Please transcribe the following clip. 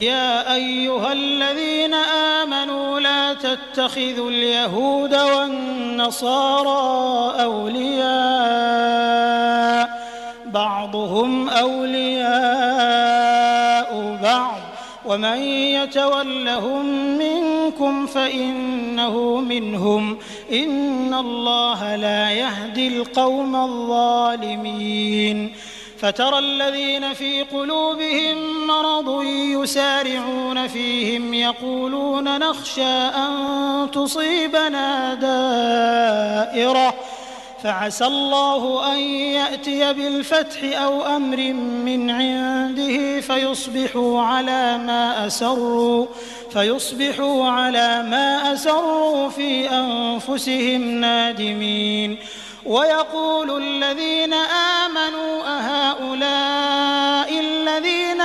يا أيها الذين آمنوا لا تتخذوا اليهود والنصارى أولياء بعضهم أولياء بعض ومن يتولهم منكم فإنه منهم إن الله لا يهدي القوم الظالمين فترى الذين في قلوبهم مرض يسارعون فيهم يقولون نخشى أن تصيبنا دائرة فعسى الله أن يأتي بالفتح أو أمر من عنده فيصبحوا على ما أسروا في أنفسهم نادمين ويقول الذين آمنوا أهؤلاء الذين